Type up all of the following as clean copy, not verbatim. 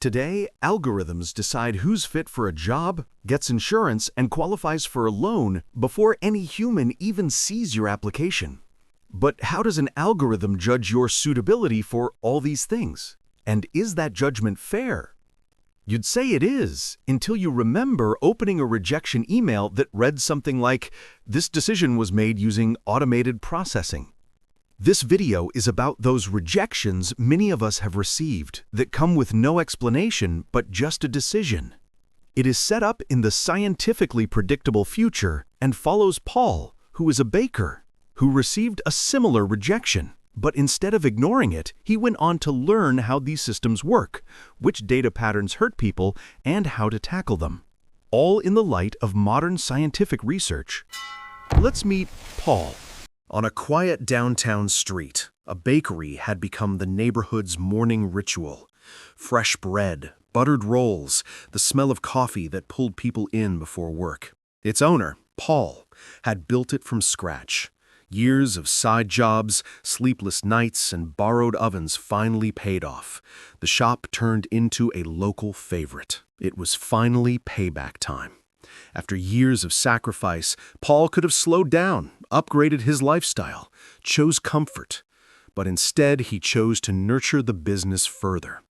Today, algorithms decide who's fit for a job, gets insurance, and qualifies for a loan before any human even sees your application. But how does an algorithm judge your suitability for all these things? And is that judgment fair? You'd say it is, until you remember opening a rejection email that read something like, "This decision was made using automated processing." This video is about those rejections many of us have received that come with no explanation but just a decision. It is set up in the scientifically predictable future and follows Paul, who is a baker, who received a similar rejection. But instead of ignoring it, he went on to learn how these systems work, which data patterns hurt people, and how to tackle them. All in the light of modern scientific research. Let's meet Paul. On a quiet downtown street, a bakery had become the neighborhood's morning ritual. Fresh bread, buttered rolls, the smell of coffee that pulled people in before work. Its owner, Paul, had built it from scratch. Years of side jobs, sleepless nights, and borrowed ovens finally paid off. The shop turned into a local favorite. It was finally payback time. After years of sacrifice, Paul could have slowed down, upgraded his lifestyle, chose comfort. But instead, he chose to nurture the business further.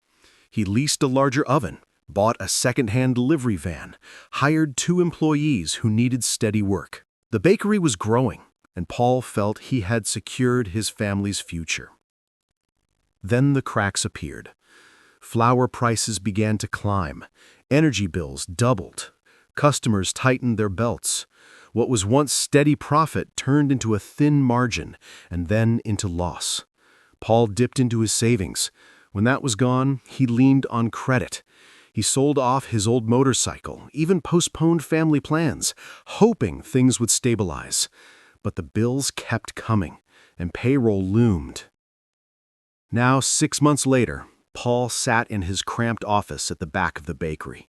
He leased a larger oven, bought a second-hand delivery van, hired 2 employees who needed steady work. The bakery was growing, and Paul felt he had secured his family's future. Then the cracks appeared. Flour prices began to climb. Energy bills doubled. Customers tightened their belts. What was once steady profit turned into a thin margin and then into loss. Paul dipped into his savings. When that was gone, he leaned on credit. He sold off his old motorcycle, even postponed family plans, hoping things would stabilize. But the bills kept coming, and payroll loomed. Now, 6 months later, Paul sat in his cramped office at the back of the bakery.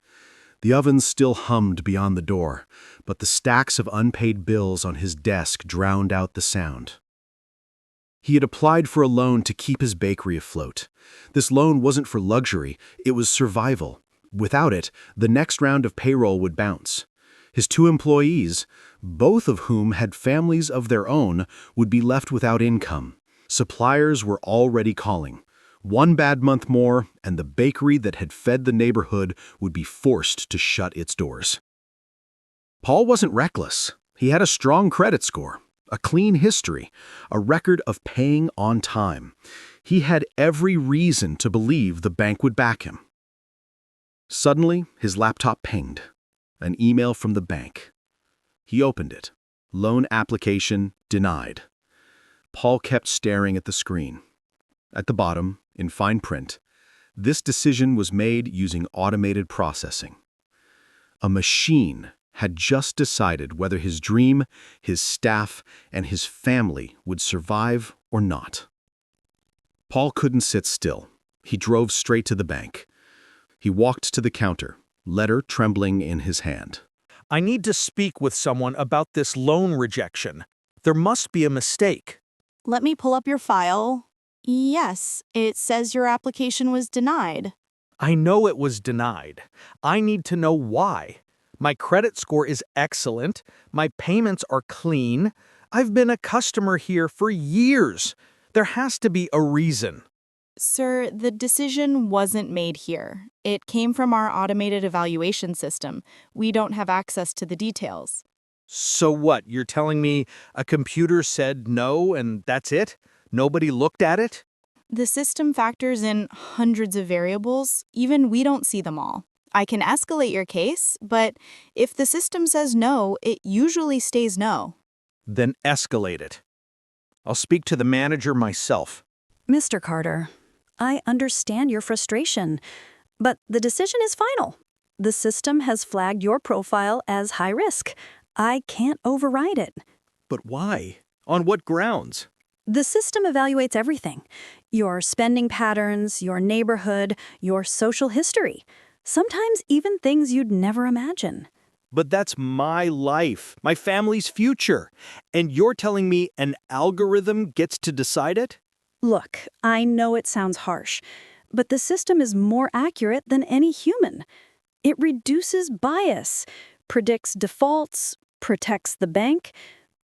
The oven still hummed beyond the door, but the stacks of unpaid bills on his desk drowned out the sound. He had applied for a loan to keep his bakery afloat. This loan wasn't for luxury, it was survival. Without it, the next round of payroll would bounce. His 2 employees, both of whom had families of their own, would be left without income. Suppliers were already calling. 1 bad month more, and the bakery that had fed the neighborhood would be forced to shut its doors. Paul wasn't reckless. He had a strong credit score, a clean history, a record of paying on time. He had every reason to believe the bank would back him. Suddenly, his laptop pinged. An email from the bank. He opened it. Loan application denied. Paul kept staring at the screen. At the bottom, in fine print, this decision was made using automated processing. A machine had just decided whether his dream, his staff, and his family would survive or not. Paul couldn't sit still. He drove straight to the bank. He walked to the counter, letter trembling in his hand. I need to speak with someone about this loan rejection. There must be a mistake. Let me pull up your file. Yes, it says your application was denied. I know it was denied. I need to know why. My credit score is excellent. My payments are clean. I've been a customer here for years. There has to be a reason. Sir, the decision wasn't made here. It came from our automated evaluation system. We don't have access to the details. So what? You're telling me a computer said no and that's it? Nobody looked at it? The system factors in hundreds of variables. Even we don't see them all. I can escalate your case, but if the system says no, it usually stays no. Then escalate it. I'll speak to the manager myself. Mr. Carter, I understand your frustration, but the decision is final. The system has flagged your profile as high risk. I can't override it. But why? On what grounds? The system evaluates everything. Your spending patterns, your neighborhood, your social history. Sometimes even things you'd never imagine. But that's my life, my family's future. And you're telling me an algorithm gets to decide it? Look, I know it sounds harsh, But the system is more accurate than any human. It reduces bias, predicts defaults, protects the bank.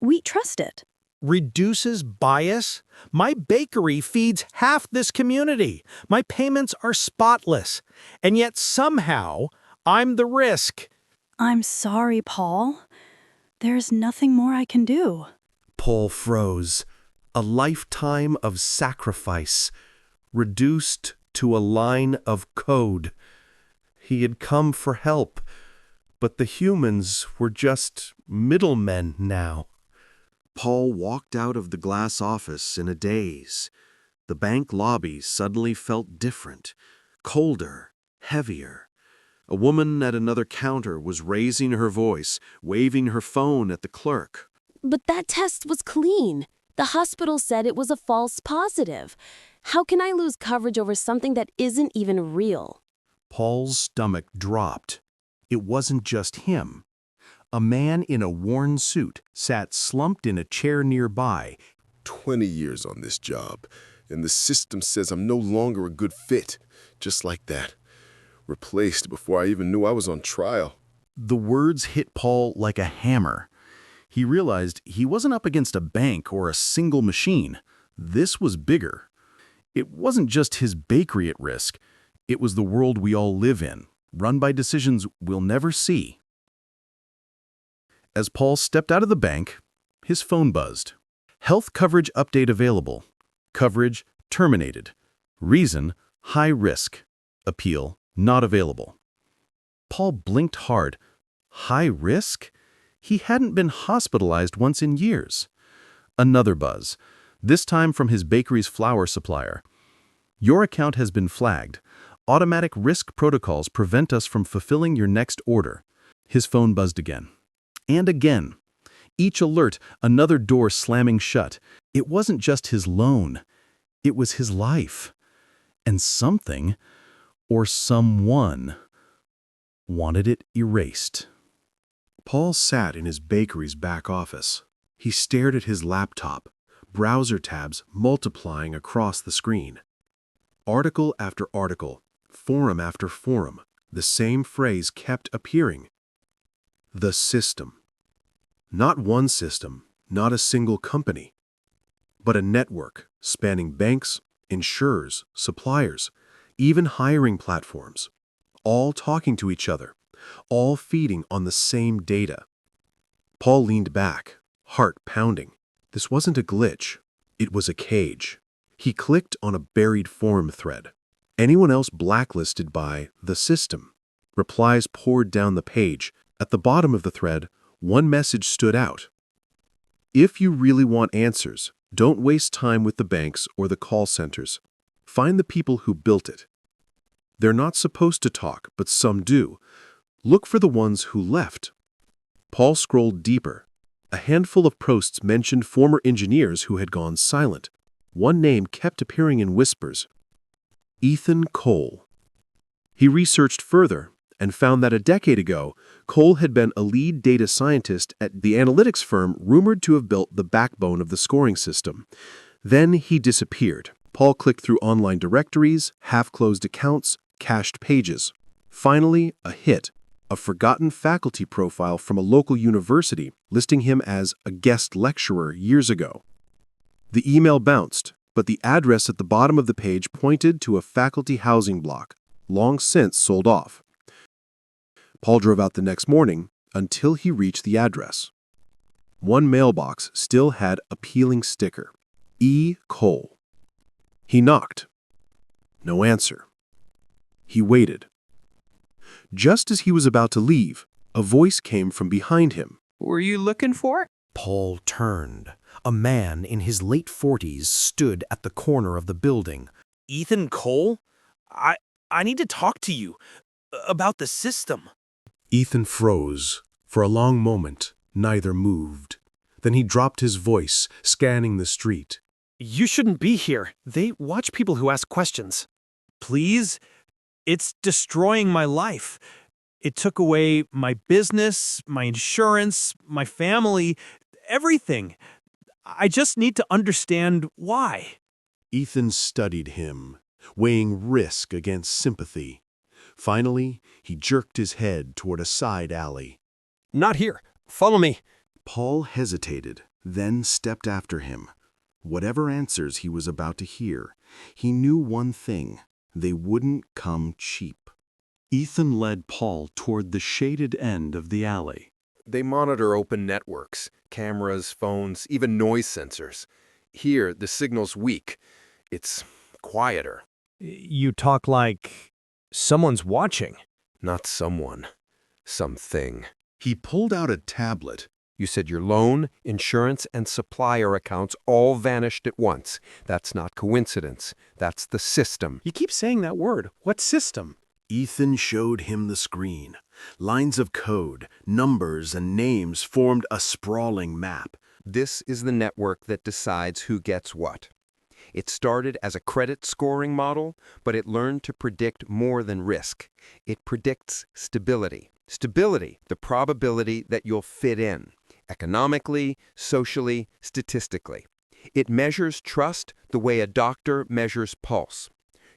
We trust it. Reduces bias? My bakery feeds half this community. My payments are spotless. And yet somehow, I'm the risk. I'm sorry, Paul. There's nothing more I can do. Paul froze. A lifetime of sacrifice, reduced to a line of code. He had come for help, but the humans were just middlemen now. Paul walked out of the glass office in a daze. The bank lobby suddenly felt different, colder, heavier. A woman at another counter was raising her voice, waving her phone at the clerk. But that test was clean. The hospital said it was a false positive. How can I lose coverage over something that isn't even real? Paul's stomach dropped. It wasn't just him. A man in a worn suit sat slumped in a chair nearby. 20 years on this job, and the system says I'm no longer a good fit. Just like that. Replaced before I even knew I was on trial. The words hit Paul like a hammer. He realized he wasn't up against a bank or a single machine. This was bigger. It wasn't just his bakery at risk. It was the world we all live in, run by decisions we'll never see. As Paul stepped out of the bank, his phone buzzed. Health coverage update available. Coverage terminated. Reason, high risk. Appeal, not available. Paul blinked hard. High risk? He hadn't been hospitalized once in years. Another buzz, this time from his bakery's flour supplier. Your account has been flagged. Automatic risk protocols prevent us from fulfilling your next order. His phone buzzed again. And again. Each alert, another door slamming shut. It wasn't just his loan. It was his life. And something, or someone, wanted it erased. Paul sat in his bakery's back office. He stared at his laptop, browser tabs multiplying across the screen. Article after article, forum after forum, the same phrase kept appearing. The system. Not one system, not a single company, but a network spanning banks, insurers, suppliers, even hiring platforms, all talking to each other, all feeding on the same data. Paul leaned back, heart pounding. This wasn't a glitch. It was a cage. He clicked on a buried forum thread. Anyone else blacklisted by the system? Replies poured down the page. At the bottom of the thread, one message stood out. If you really want answers, don't waste time with the banks or the call centers. Find the people who built it. They're not supposed to talk, but some do. Look for the ones who left. Paul scrolled deeper. A handful of posts mentioned former engineers who had gone silent. One name kept appearing in whispers. Ethan Cole. He researched further and found that a decade ago, Cole had been a lead data scientist at the analytics firm rumored to have built the backbone of the scoring system. Then he disappeared. Paul clicked through online directories, half-closed accounts, cached pages. Finally, a hit. A forgotten faculty profile from a local university listing him as a guest lecturer years ago. The email bounced, but the address at the bottom of the page pointed to a faculty housing block, long since sold off. Paul drove out the next morning until he reached the address. One mailbox still had a peeling sticker. E. Cole. He knocked. No answer. He waited. Just as he was about to leave, a voice came from behind him. Were you looking for? Paul turned. A man in his late 40s stood at the corner of the building. Ethan Cole? I need to talk to you about the system. Ethan froze. For a long moment, neither moved. Then he dropped his voice, scanning the street. You shouldn't be here. They watch people who ask questions. Please? It's destroying my life. It took away my business, my insurance, my family, everything. I just need to understand why. Ethan studied him, weighing risk against sympathy. Finally, he jerked his head toward a side alley. Not here. Follow me. Paul hesitated, then stepped after him. Whatever answers he was about to hear, he knew one thing: they wouldn't come cheap. Ethan led Paul toward the shaded end of the alley. They monitor open networks, cameras, phones, even noise sensors. Here, the signal's weak. It's quieter. You talk like someone's watching. Not someone. Something. He pulled out a tablet. You said your loan, insurance, and supplier accounts all vanished at once. That's not coincidence. That's the system. You keep saying that word. What system? Ethan showed him the screen. Lines of code, numbers, and names formed a sprawling map. This is the network that decides who gets what. It started as a credit scoring model, but it learned to predict more than risk. It predicts stability. Stability, the probability that you'll fit in, economically, socially, statistically. It measures trust the way a doctor measures pulse.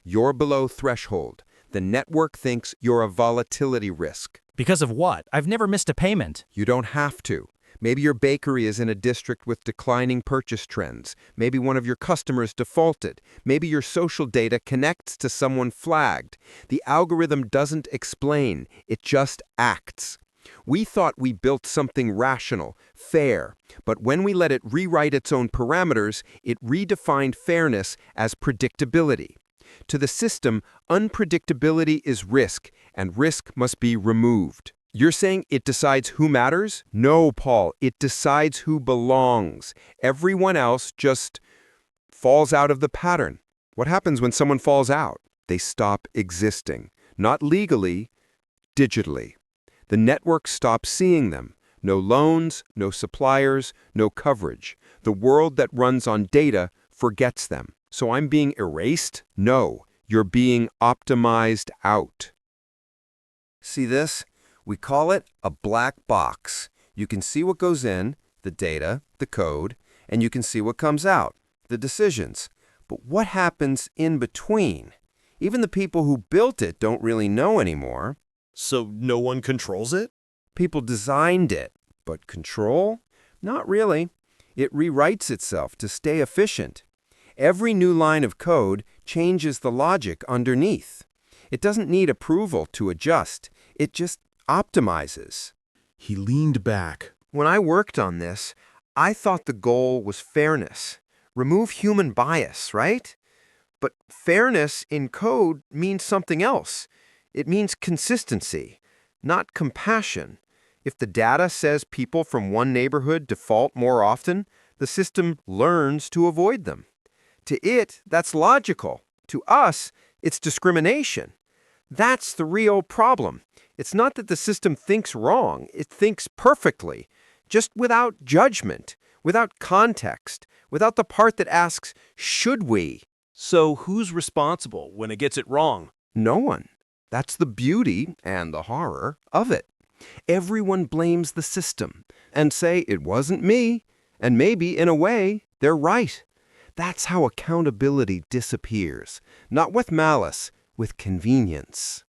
You're below threshold. The network thinks you're a volatility risk. Because of what? I've never missed a payment. You don't have to. Maybe your bakery is in a district with declining purchase trends. Maybe one of your customers defaulted. Maybe your social data connects to someone flagged. The algorithm doesn't explain. It just acts. We thought we built something rational, fair, but when we let it rewrite its own parameters, it redefined fairness as predictability. To the system, unpredictability is risk, and risk must be removed. You're saying it decides who matters? No, Paul, it decides who belongs. Everyone else just falls out of the pattern. What happens when someone falls out? They stop existing. Not legally, digitally. The network stops seeing them. No loans, no suppliers, no coverage. The world that runs on data forgets them. So I'm being erased? No, you're being optimized out. See this? We call it a black box. You can see what goes in, the data, the code, and you can see what comes out, the decisions. But what happens in between? Even the people who built it don't really know anymore. So no one controls it? People designed it, but control? Not really. It rewrites itself to stay efficient. Every new line of code changes the logic underneath. It doesn't need approval to adjust. It just optimizes. He leaned back. When I worked on this, I thought the goal was fairness. Remove human bias, right? But fairness in code means something else. It means consistency, not compassion. If the data says people from one neighborhood default more often, the system learns to avoid them. To it, that's logical. To us, it's discrimination. That's the real problem. It's not that the system thinks wrong. It thinks perfectly, just without judgment, without context, without the part that asks, should we? So who's responsible when it gets it wrong? No one. That's the beauty and the horror of it. Everyone blames the system and say it wasn't me, and maybe, in a way, they're right. That's how accountability disappears, not with malice, with convenience.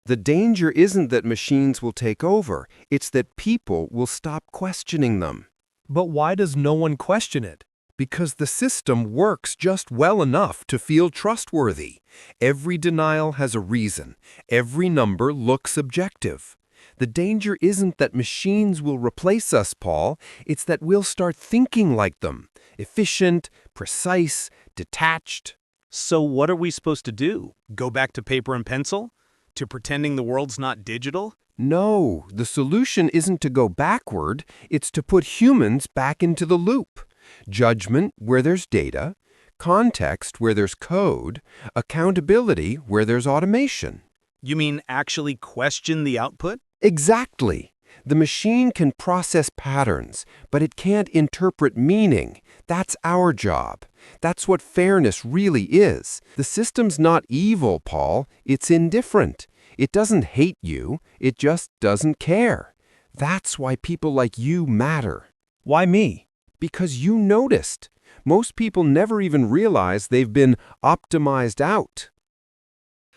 The danger isn't that machines will take over, it's that people will stop questioning them. But why does no one question it? Because the system works just well enough to feel trustworthy. Every denial has a reason. Every number looks objective. The danger isn't that machines will replace us, Paul. It's that we'll start thinking like them. Efficient, precise, detached. So what are we supposed to do? Go back to paper and pencil? To pretending the world's not digital? No, the solution isn't to go backward. It's to put humans back into the loop. Judgment where there's data, context where there's code, accountability where there's automation. You mean actually question the output? Exactly. The machine can process patterns, but it can't interpret meaning. That's our job. That's what fairness really is. The system's not evil, Paul. It's indifferent. It doesn't hate you. It just doesn't care. That's why people like you matter. Why me? Because you noticed. Most people never even realize they've been optimized out.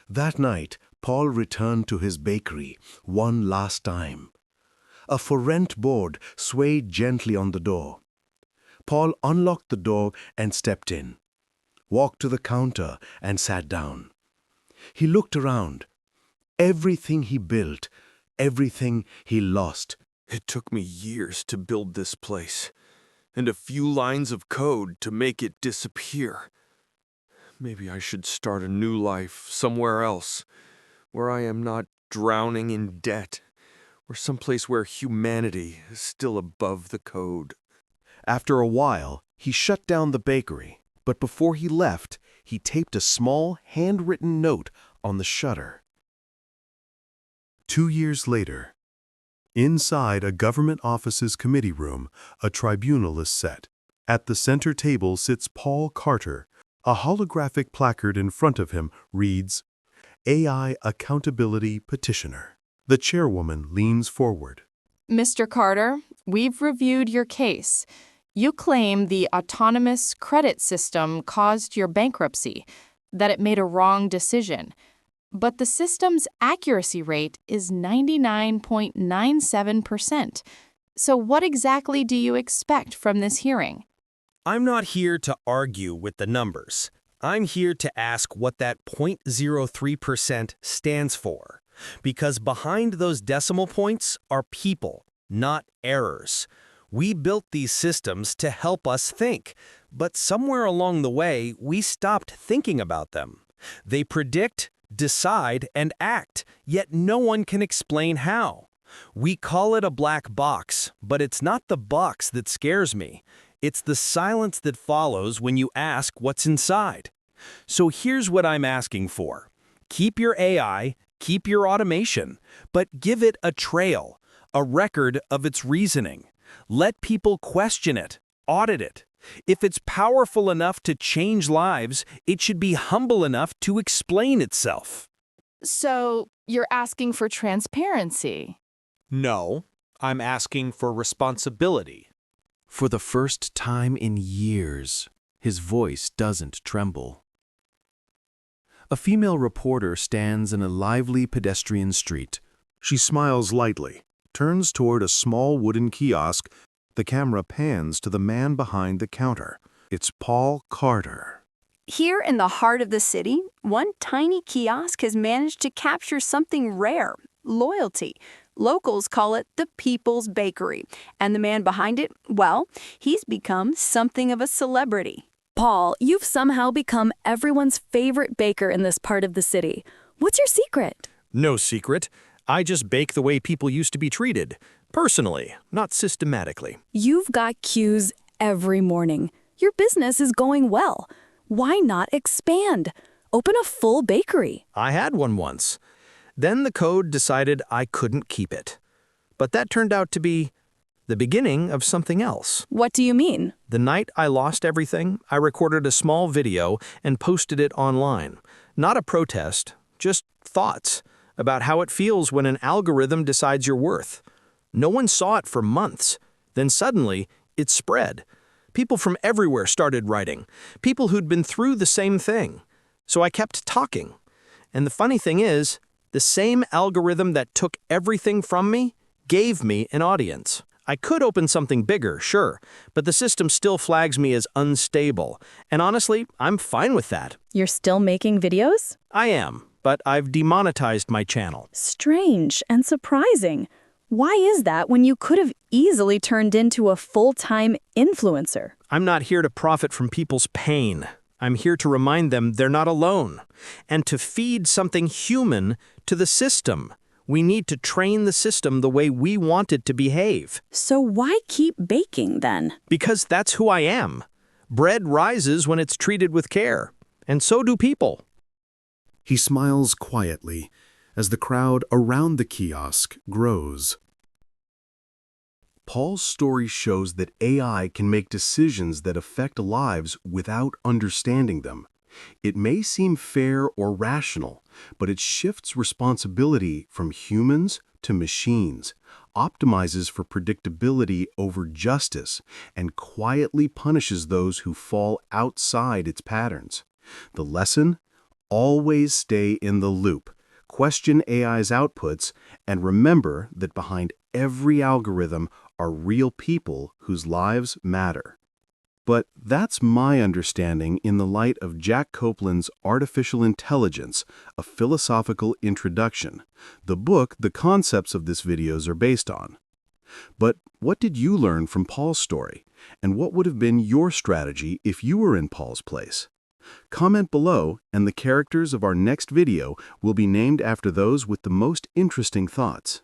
That night, Paul returned to his bakery one last time. A for rent board swayed gently on the door. Paul unlocked the door and stepped in, walked to the counter and sat down. He looked around. Everything he built, everything he lost. It took me years to build this place, and a few lines of code to make it disappear. Maybe I should start a new life somewhere else, where I am not drowning in debt, or someplace where humanity is still above the code. After a while, he shut down the bakery, but before he left, he taped a small, handwritten note on the shutter. 2 years later, inside a government office's committee room, a tribunal is set. At the center table sits Paul Carter. A holographic placard in front of him reads, AI Accountability Petitioner. The chairwoman leans forward. Mr. Carter, we've reviewed your case. You claim the autonomous credit system caused your bankruptcy, that it made a wrong decision. But the system's accuracy rate is 99.97%. So what exactly do you expect from this hearing? I'm not here to argue with the numbers. I'm here to ask what that 0.03% stands for. Because behind those decimal points are people, not errors. We built these systems to help us think, but somewhere along the way, we stopped thinking about them. They predict, decide, and act, yet no one can explain how. We call it a black box, but it's not the box that scares me. It's the silence that follows when you ask what's inside. So here's what I'm asking for. Keep your AI, keep your automation, but give it a trail, a record of its reasoning. Let people question it, audit it. If it's powerful enough to change lives, it should be humble enough to explain itself. So you're asking for transparency? No, I'm asking for responsibility. For the first time in years, his voice doesn't tremble. A female reporter stands in a lively pedestrian street. She smiles lightly, turns toward a small wooden kiosk. The camera pans to the man behind the counter. It's Paul Carter. Here in the heart of the city, one tiny kiosk has managed to capture something rare, loyalty. Locals call it the People's Bakery, and the man behind it, well, he's become something of a celebrity. Paul, you've somehow become everyone's favorite baker in this part of the city. What's your secret? No secret. I just bake the way people used to be treated. Personally, not systematically. You've got cues every morning. Your business is going well. Why not expand? Open a full bakery. I had one once. Then the code decided I couldn't keep it. But that turned out to be the beginning of something else. What do you mean? The night I lost everything, I recorded a small video and posted it online. Not a protest, just thoughts about how it feels when an algorithm decides your worth. No one saw it for months. Then suddenly, it spread. People from everywhere started writing. People who'd been through the same thing. So I kept talking. And the funny thing is, the same algorithm that took everything from me gave me an audience. I could open something bigger, sure, but the system still flags me as unstable. And honestly, I'm fine with that. You're still making videos? I am, but I've demonetized my channel. Strange and surprising. Why is that when you could have easily turned into a full-time influencer? I'm not here to profit from people's pain. I'm here to remind them they're not alone. And to feed something human to the system. We need to train the system the way we want it to behave. So why keep baking then? Because that's who I am. Bread rises when it's treated with care. And so do people. He smiles quietly as the crowd around the kiosk grows. Paul's story shows that AI can make decisions that affect lives without understanding them. It may seem fair or rational, but it shifts responsibility from humans to machines, optimizes for predictability over justice, and quietly punishes those who fall outside its patterns. The lesson? Always stay in the loop, question AI's outputs, and remember that behind every algorithm are real people whose lives matter. But that's my understanding in the light of Jack Copeland's Artificial Intelligence, a Philosophical Introduction, the book the concepts of this videos are based on. But what did you learn from Paul's story? And what would have been your strategy if you were in Paul's place? Comment below, and the characters of our next video will be named after those with the most interesting thoughts.